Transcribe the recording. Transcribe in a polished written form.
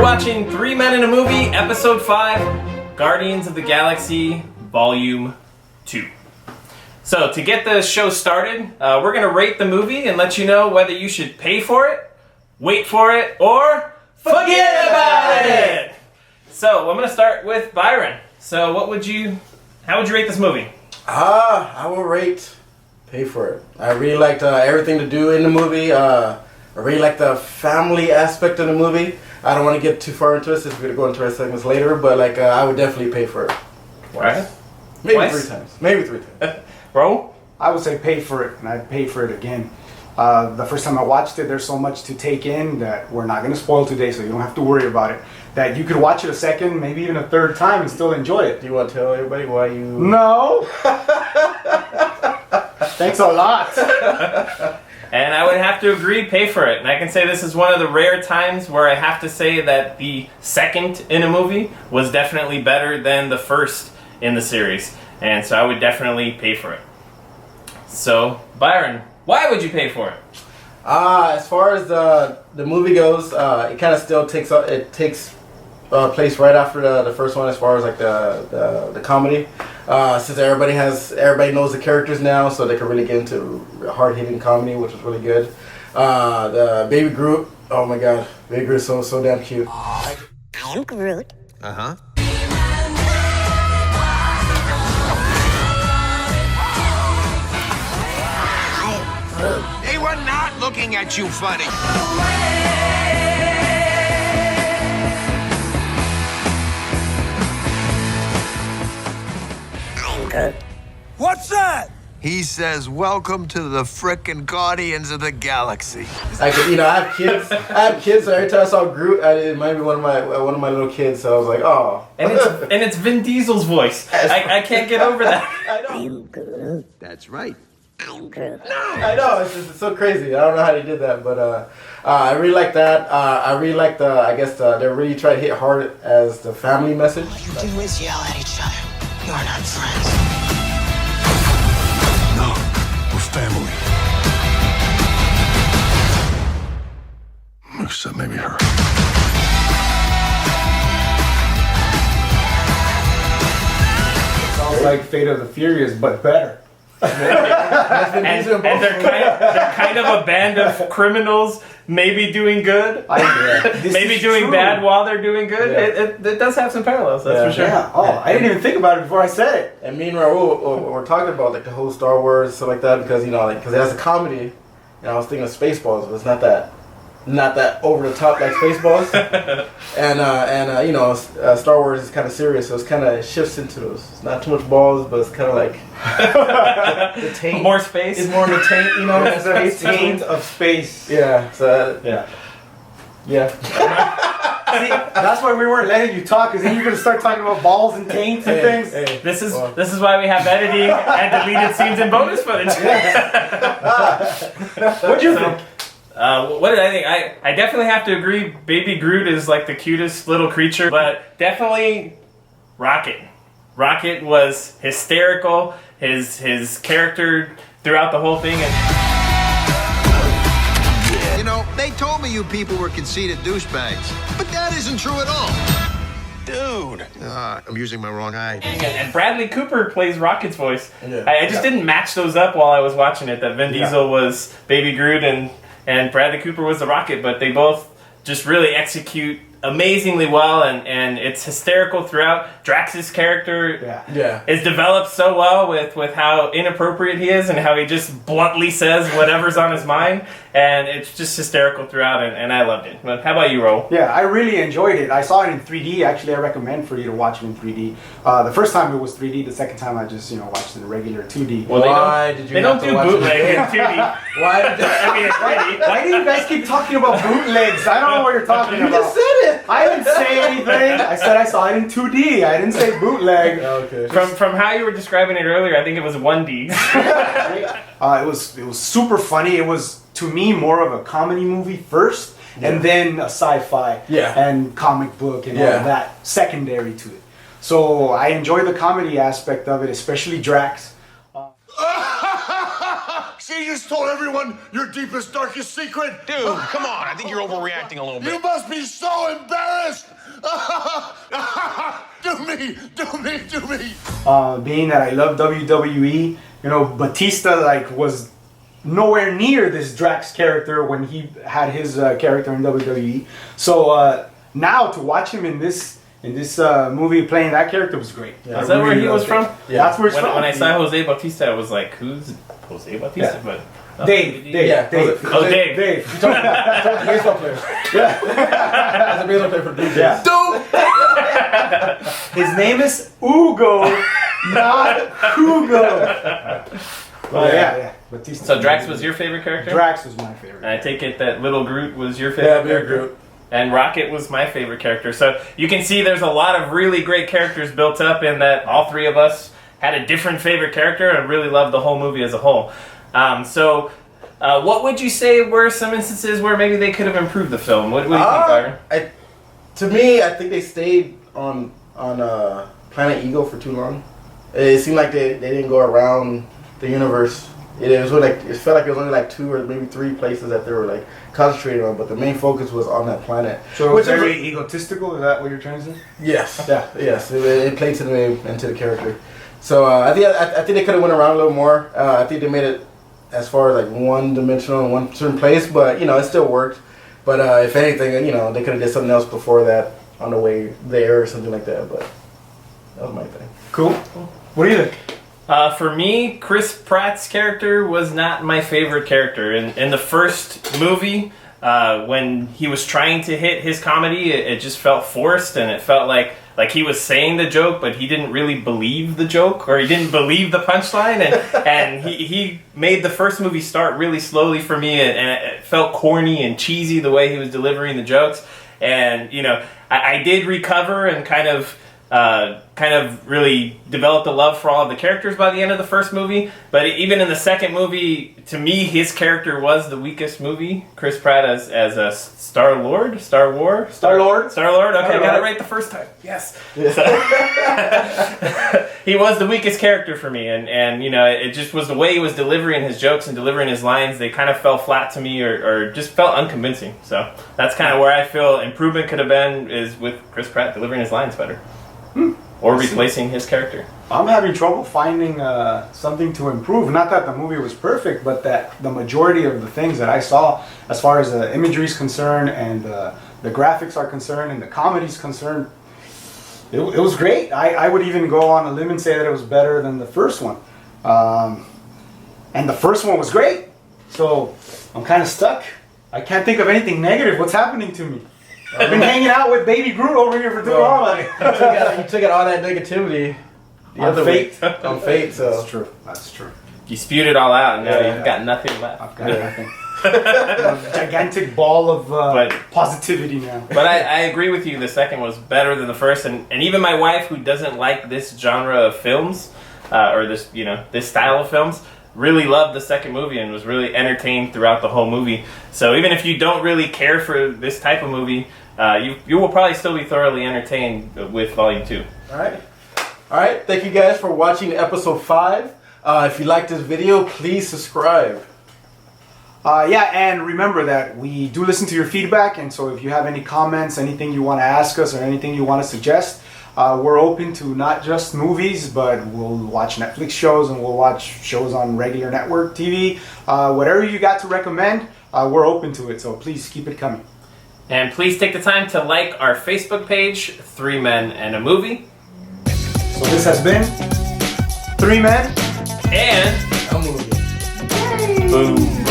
watching 3 Men in a Movie, Episode 5, Guardians of the Galaxy, Volume 2. So, to get the show started, we're going to rate the movie and let you know whether you should pay for it, wait for it, or forget about it! So, I'm going to start with Byron. So, how would you rate this movie? I will rate pay for it. I really liked everything to do in the movie. I really liked the family aspect of the movie. I don't want to get too far into it since we're going to go into our segments later, but I would definitely pay for it. Right? Maybe Twice? 3 times. Maybe 3 times. Bro? I would say pay for it, and I'd pay for it again. The first time I watched it, there's so much to take in that we're not going to spoil today, so you don't have to worry about it. That you could watch it a second, maybe even a third time and still enjoy it. Do you want to tell everybody why you... No! Thanks a lot! And I would have to agree, pay for it. And I can say this is one of the rare times where I have to say that the second in a movie was definitely better than the first in the series. And so I would definitely pay for it. So, Byron, why would you pay for it? As far as the movie goes, it kind of still takes place right after the first one as far as like the comedy. Since everybody knows the characters now, so they can really get into hard-hitting comedy, which was really good. The Baby Groot, oh my god, Baby Groot is so damn cute. I am Groot. Uh-huh. They were not looking at you funny. What's that? He says, "Welcome to the frickin' Guardians of the Galaxy." I have kids. So every time I saw Groot, it might be one of my little kids. So I was like, oh. And it's Vin Diesel's voice. I can't get over that. I am Groot. That's right. I am Groot. I know, it's so crazy. I don't know how they did that, but I really like that. I really like they really try to hit hard as the family message. All you do is yell at each other. You're not friends. No, we're family. Except maybe her. Sounds like Fate of the Furious, but better. And they're kind of a band of criminals, maybe doing good, maybe doing bad while they're doing good. Yeah. It does have some parallels, that's for sure. Yeah. Oh, I didn't even think about it before I said it. And me and Raul we're talking about like the whole Star Wars and stuff like that because because it has a comedy, and I was thinking of Spaceballs, but it's not that over the top like Spaceballs. and Star Wars is kind of serious, so it's kind of shifts into those. It's not too much balls, but it's kind of like the taint. More space. It's more in the taint, It's the taint of space. Yeah. So Yeah. yeah. See, that's why we weren't letting you talk, because then you're going to start talking about balls and taints and things. Hey. This is why we have editing and deleted scenes and bonus footage. What'd you think? What did I think? I definitely have to agree. Baby Groot is like the cutest little creature, but definitely Rocket. Rocket was hysterical. His character throughout the whole thing. You know, they told me you people were conceited douchebags, but that isn't true at all. Dude. I'm using my wrong eye. And Bradley Cooper plays Rocket's voice. Yeah. I just didn't match those up while I was watching it. That Vin Diesel was Baby Groot and Bradley Cooper was the Rocket, but they both just really execute amazingly well, and it's hysterical throughout. Drax's character is developed so well with how inappropriate he is and how he just bluntly says whatever's on his mind, and it's just hysterical throughout, and I loved it. But how about you, Ro? Yeah, I really enjoyed it. I saw it in 3D. Actually, I recommend for you to watch it in 3D. The first time it was 3D. The second time I just watched it in regular 2D. Well, Why did you they have don't to do watch bootleg it? in 2D. Why did you... I mean, it's 3D. Why do you guys keep talking about bootlegs? I don't know what you're talking about. You just said it. I didn't say anything. I said I saw it in 2D. I didn't say bootleg. Okay. From how you were describing it earlier, I think it was 1D. It was super funny. It was, to me, more of a comedy movie first, and then a sci-fi and comic book and all of that secondary to it. So I enjoy the comedy aspect of it, especially Drax. See, See, you just told everyone your deepest, darkest secret. Dude, come on. I think you're overreacting a little bit. You must be so embarrassed. Do me. Being that I love WWE, you know, Batista like was nowhere near this Drax character when he had his character in WWE. So now to watch him in this movie playing that character was great. Yeah, is that where he was from? Yeah, that's where he's from. When I saw Jose Bautista, I was like, who's Jose Bautista? Yeah. But Dave. Dave. Oh, Dave. You talking about the baseball player. Yeah. As a baseball player for Blue Jays. Yeah. His name is Ugo, not Hugo. Yeah. Batista. So Drax was your favorite character? Drax was my favorite. And I take it that Little Groot was your favorite character? Groot. And Rocket was my favorite character. So you can see there's a lot of really great characters built up in that all three of us had a different favorite character and really loved the whole movie as a whole. What would you say were some instances where maybe they could have improved the film? What do you think, Byron? To me, I think they stayed on Planet Ego for too long. It seemed like they didn't go around the universe. It felt like it was only like 2 or maybe 3 places that they were like concentrating on, but the main focus was on that planet. So it was very egotistical. Is that what you're trying to say? Yes. Yeah. Yes. It played into the character. So I think they could have went around a little more. I think they made it as far as like one dimensional in one certain place, but you know it still worked. But if anything, you know they could have did something else before that on the way there or something like that. But that was my thing. Cool. What do you think? For me, Chris Pratt's character was not my favorite character. In the first movie, when he was trying to hit his comedy, it just felt forced, and it felt like he was saying the joke, but he didn't really believe the joke, or he didn't believe the punchline, and he made the first movie start really slowly for me, and it felt corny and cheesy the way he was delivering the jokes. And you know, I did recover and kind of really developed a love for all of the characters by the end of the first movie. But even in the second movie, to me, his character was the weakest movie. Chris Pratt as a Star-Lord? Star-Lord? Star-Lord? Okay, Star-Lord. I got it right the first time. Yes. Yeah. So, he was the weakest character for me. And you know, it just was the way he was delivering his jokes and delivering his lines. They kind of fell flat to me or just felt unconvincing. So that's kind of where I feel improvement could have been, is with Chris Pratt delivering his lines better. Or replacing his character. I'm having trouble finding something to improve. Not that the movie was perfect, but that the majority of the things that I saw, as far as the imagery is concerned and the graphics are concerned and the comedy is concerned, it was great. I would even go on a limb and say that it was better than the first one. And the first one was great. So I'm kind of stuck. I can't think of anything negative. What's happening to me? I've been hanging out with Baby Groot over here for too long. You took out all that negativity on fate. On fate, so. That's true. You spewed it all out, and now you've got nothing left. I've got nothing. A gigantic ball of positivity now. But I agree with you. The second was better than the first, and even my wife, who doesn't like this genre of films, or this style of films, really loved the second movie and was really entertained throughout the whole movie. So even if you don't really care for this type of movie, you will probably still be thoroughly entertained with Volume 2. All right. Thank you guys for watching episode 5. If you like this video, please subscribe. And remember that we do listen to your feedback, and so if you have any comments, anything you want to ask us, or anything you want to suggest, we're open to not just movies, but we'll watch Netflix shows and we'll watch shows on regular network TV. Whatever you got to recommend, we're open to it, so please keep it coming. And please take the time to like our Facebook page, 3 Men and a Movie. So this has been 3 Men and a Movie. Boom.